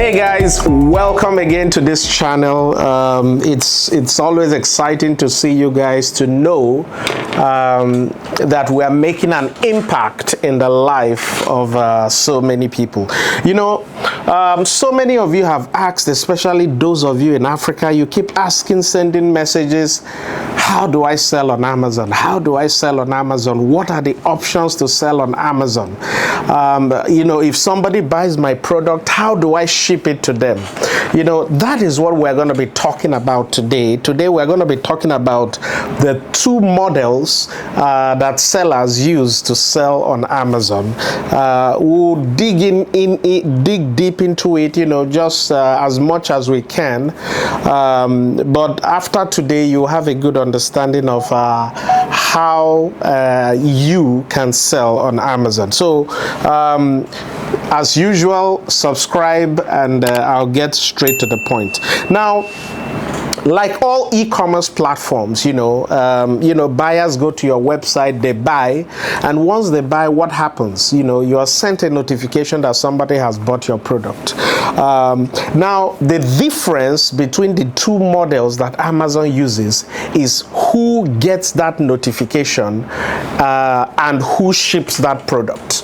Hey guys, welcome again to this channel. It's always exciting to see you guys, to know that we are making an impact in the life of so many people. You know, so many of you have asked, especially those of you in Africa, you keep asking, sending messages, how do I sell on Amazon? How do I sell on Amazon? What are the options to sell on Amazon? You know, if somebody buys my product, how do I ship it to them? You know, that is what we're going to be talking about today. Today we're going to be talking about the two models that sellers use to sell on Amazon. We'll dig deep into it, you know, just as much as we can. But after today, you have a good understanding of how you can sell on Amazon. So as usual, subscribe and I'll get straight to the point. Now, like all e-commerce platforms, you know, buyers go to your website, they buy, and once they buy, what happens? You know, you are sent a notification that somebody has bought your product. Now, the difference between the two models that Amazon uses is who gets that notification and who ships that product.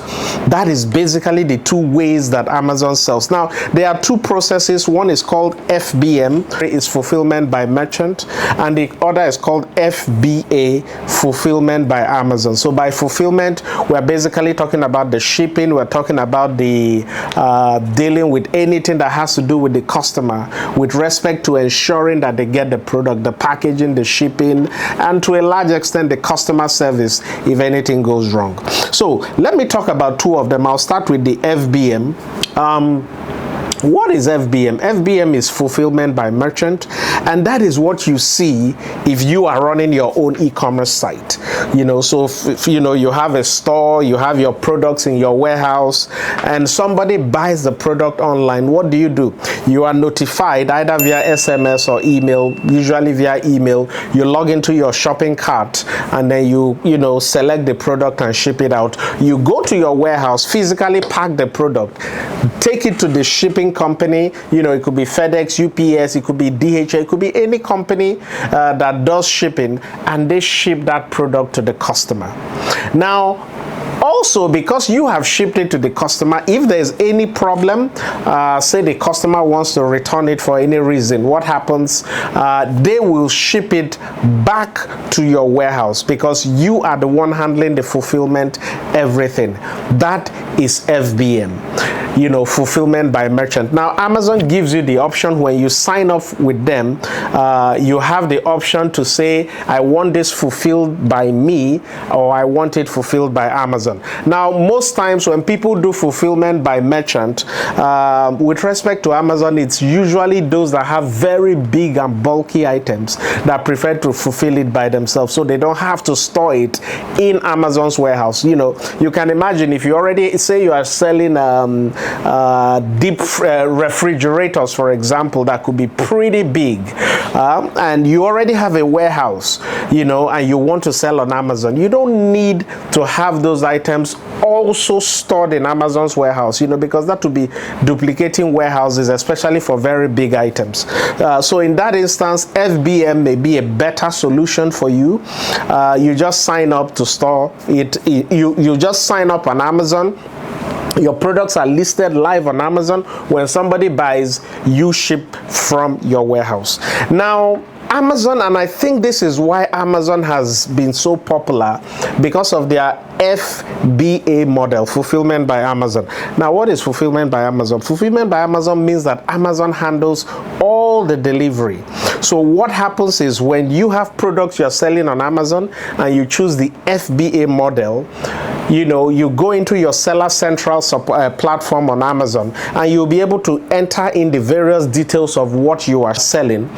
That is basically the two ways that Amazon sells. Now, there are two processes. One is called FBM, it's fulfillment by merchant, and the other is called FBA, fulfillment by Amazon. So by fulfillment, we're basically talking about the shipping, we're talking about the dealing with anything that has to do with the customer with respect to ensuring that they get the product, the packaging, the shipping, and to a large extent the customer service if anything goes wrong. So let me talk about two of them. I'll start with the FBM. What is FBM? FBM is fulfillment by merchant, and that is what you see if you are running your own e-commerce site. You know, so if you know you have a store, you have your products in your warehouse, and somebody buys the product online, what do? You are notified either via SMS or email, usually via email. You log into your shopping cart and then you select the product and ship it out. You go to your warehouse, physically pack the product, take it to the shipping company. You know, it could be FedEx, UPS, it could be DHL, it could be any company that does shipping, and they ship that product to the customer. Now, also, because you have shipped it to the customer, if there's any problem, say the customer wants to return it for any reason, what happens? They will ship it back to your warehouse because you are the one handling the fulfillment, everything. That is FBM. You know, fulfillment by merchant. Now, Amazon gives you the option when you sign up with them. You have the option to say, I want this fulfilled by me, or I want it fulfilled by Amazon. Now, most times when people do fulfillment by merchant, with respect to Amazon, it's usually those that have very big and bulky items that prefer to fulfill it by themselves, so they don't have to store it in Amazon's warehouse. You know, you can imagine if you already say you are selling deep refrigerators, for example, that could be pretty big, and you already have a warehouse, you know, and you want to sell on Amazon. You don't need to have those items also stored in Amazon's warehouse, you know, because that would be duplicating warehouses, especially for very big items. So in that instance, FBM may be a better solution for you. You just sign up to store it. You just sign up on Amazon. Your products are listed live on Amazon. When somebody buys, you ship from your warehouse. Now, Amazon, and I think this is why Amazon has been so popular, because of their FBA model, fulfillment by Amazon. Now, what is fulfillment by Amazon? Fulfillment by Amazon means that Amazon handles all the delivery. So what happens is when you have products you're selling on Amazon and you choose the FBA model, you know, you go into your Seller Central platform on Amazon, and you'll be able to enter in the various details of what you are selling.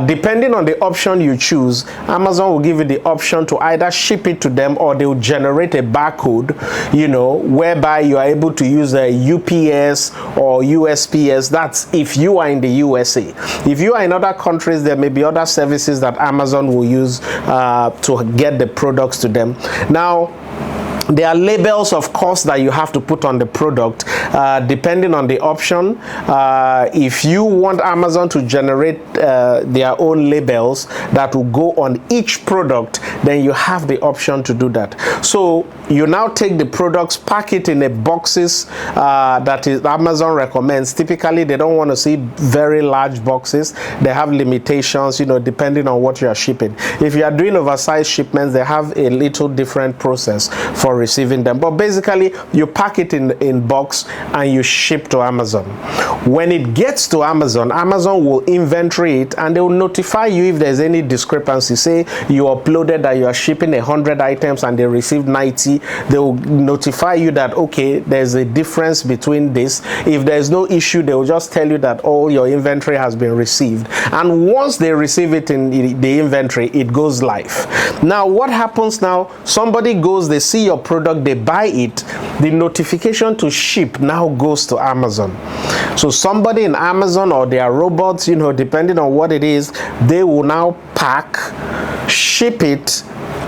Depending on the option you choose, Amazon will give you the option to either ship it to them, or they will generate a barcode, you know, whereby you are able to use a UPS or USPS. That's if you are in the USA. If you are in other countries, there may be other services that Amazon will use to get the products to them. Now, There are labels, of course, that you have to put on the product, depending on the option. If you want Amazon to generate their own labels that will go on each product, then you have the option to do that. So you now take the products, pack it in a boxes that is Amazon recommends. Typically, they don't want to see very large boxes. They have limitations, you know, depending on what you are shipping. If you are doing oversized shipments, they have a little different process for receiving them. But basically, you pack it in box and you ship to Amazon. When it gets to Amazon, Amazon will inventory it and they will notify you if there's any discrepancy. Say you uploaded that you are shipping 100 items and they received 90, they will notify you that, okay, there's a difference between this. If there's no issue, they will just tell you that all your inventory has been received. And once they receive it in the inventory, it goes live. Now, what happens now? Somebody goes, they see your product, they buy it, the notification to ship now goes to Amazon. So somebody in Amazon or their robots, you know, depending on what it is, they will now pack, ship it,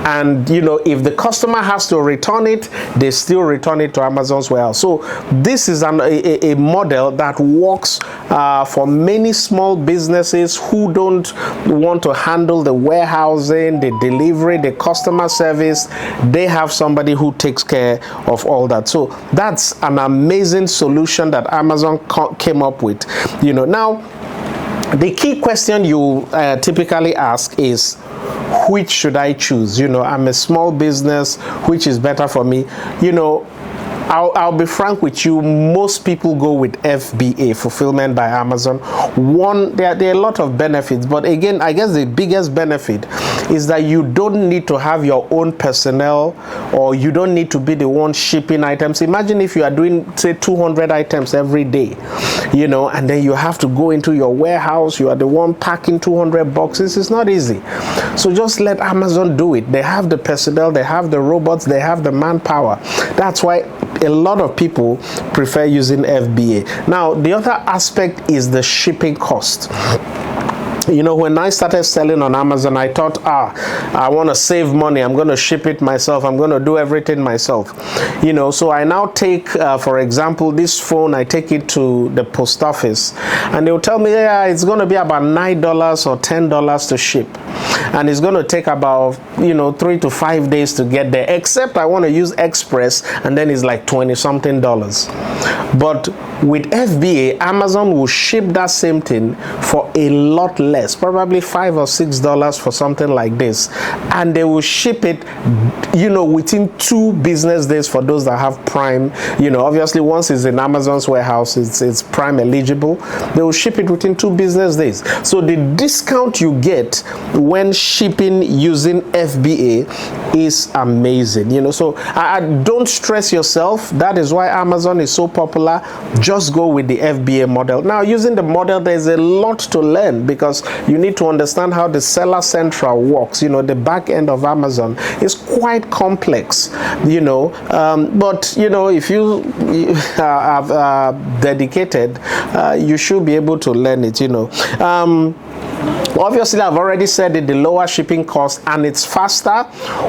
and you know, if the customer has to return it, they still return it to Amazon's warehouse. So this is a model that works for many small businesses who don't want to handle the warehousing, the delivery, the customer service. They have somebody who takes care of all that. So that's an amazing solution that Amazon came up with. You know, now the key question you typically ask is, which should I choose? You know, I'm a small business, which is better for me? You know, I'll be frank with you, most people go with FBA, Fulfillment by Amazon. One, there are a lot of benefits, but again, I guess the biggest benefit is that you don't need to have your own personnel, or you don't need to be the one shipping items. Imagine if you are doing, say, 200 items every day, you know, and then you have to go into your warehouse, you are the one packing 200 boxes. It's not easy. So just let Amazon do it. They have the personnel, they have the robots, they have the manpower. That's why a lot of people prefer using FBA. Now, the other aspect is the shipping cost. You know, when I started selling on Amazon, I thought, I want to save money. I'm going to ship it myself. I'm going to do everything myself. You know, so I now take, for example, this phone, I take it to the post office and they'll tell me, yeah, it's going to be about $9 or $10 to ship. And it's going to take about, you know, 3 to 5 days to get there, except I want to use Express, and then it's like $20-something. But with FBA, Amazon will ship that same thing for a lot less, probably $5 or $6 for something like this, and they will ship it, you know, within 2 business days for those that have Prime. You know, obviously once it's in Amazon's warehouse, it's Prime eligible. They will ship it within 2 business days. So the discount you get when shipping using FBA is amazing. You know, so I don't stress yourself. That is why Amazon is so popular. Just go with the FBA model. Now, using the model, there's a lot to learn because you need to understand how the Seller Central works. You know, the back end of Amazon is quite complex, you know, but you know, if you are dedicated, you should be able to learn it, you know. Obviously, I've already said it, the lower shipping cost, and it's faster.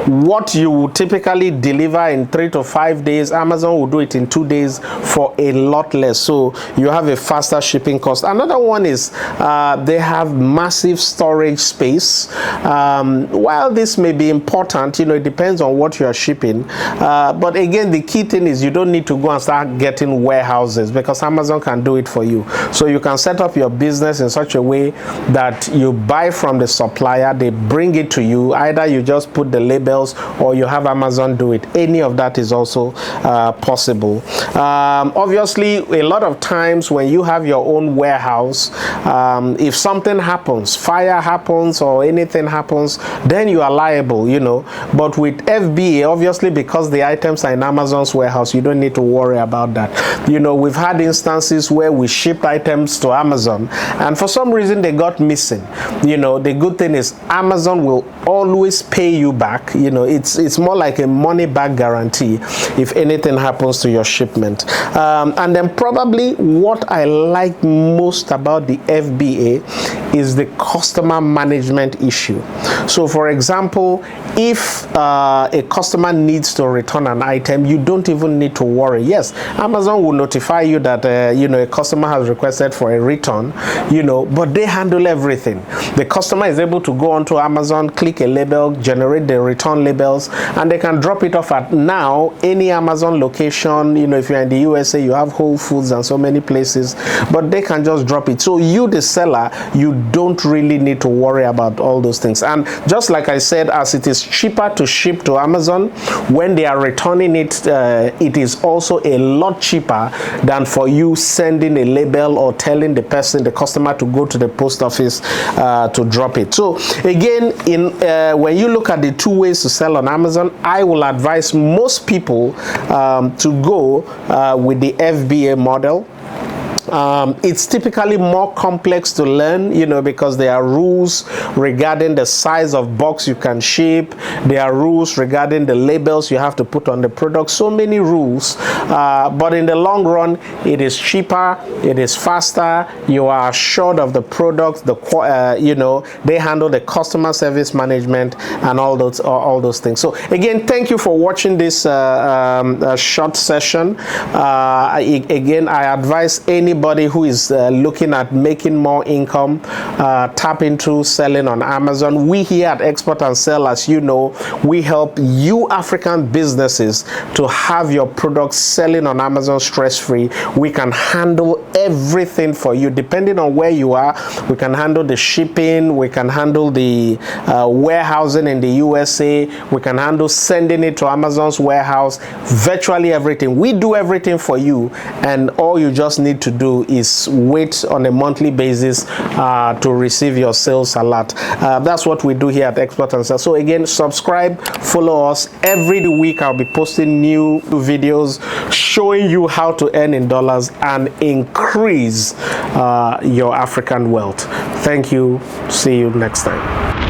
What you would typically deliver in 3 to 5 days, Amazon will do it in 2 days for a lot less. So you have a faster shipping cost. Another one is they have massive storage space. While this may be important, you know, it depends on what you are shipping. But again, the key thing is you don't need to go and start getting warehouses because Amazon can do it for you. So you can set up your business in such a way that you buy from the supplier, they bring it to you. Either you just put the labels or you have Amazon do it. Any of that is also possible. Obviously, a lot of times when you have your own warehouse, if something happens, fire happens or anything happens, then you are liable, you know. But with FBA, obviously, because the items are in Amazon's warehouse, you don't need to worry about that. You know, we've had instances where we shipped items to Amazon and for some reason they got missing. person. The good thing is Amazon will always pay you back. It's more like a money back guarantee if anything happens to your shipment. And then probably what I like most about the FBA is the customer management issue. So for example, if a customer needs to return an item, you don't even need to worry. Yes, Amazon will notify you that a customer has requested for a return, but they handle everything. The customer is able to go onto Amazon, click a label, generate the return labels, and they can drop it off at now any Amazon location. If you're in the USA, you have Whole Foods and so many places, but they can just drop it. So you, the seller, you don't really need to worry about all those things. And just like I said, as it is cheaper to ship to Amazon, when they are returning it, it is also a lot cheaper than for you sending a label or telling the customer to go to the post office to drop it. So again, when you look at the two ways to sell on Amazon, I will advise most people to go with the FBA model. It's typically more complex to learn, because there are rules regarding the size of box you can ship. There are rules regarding the labels you have to put on the product. So many rules, but in the long run, it is cheaper, it is faster. You are assured of the product. They handle the customer service management and all those things. So again, thank you for watching this short session. Again, I advise anybody who is looking at making more income, tap into selling on Amazon. We here at Export and Sell, as you know, we help you African businesses to have your products selling on Amazon stress-free. We can handle everything for you depending on where you are. We can handle the shipping, we can handle the warehousing in the USA, we can handle sending it to Amazon's warehouse, virtually everything. We do everything for you, and all you just need to do is wait on a monthly basis to receive your sales alert. That's what we do here at Export and Sell. So again, subscribe, follow us. Every week I'll be posting new videos showing you how to earn in dollars and increase your African wealth. Thank you. See you next time.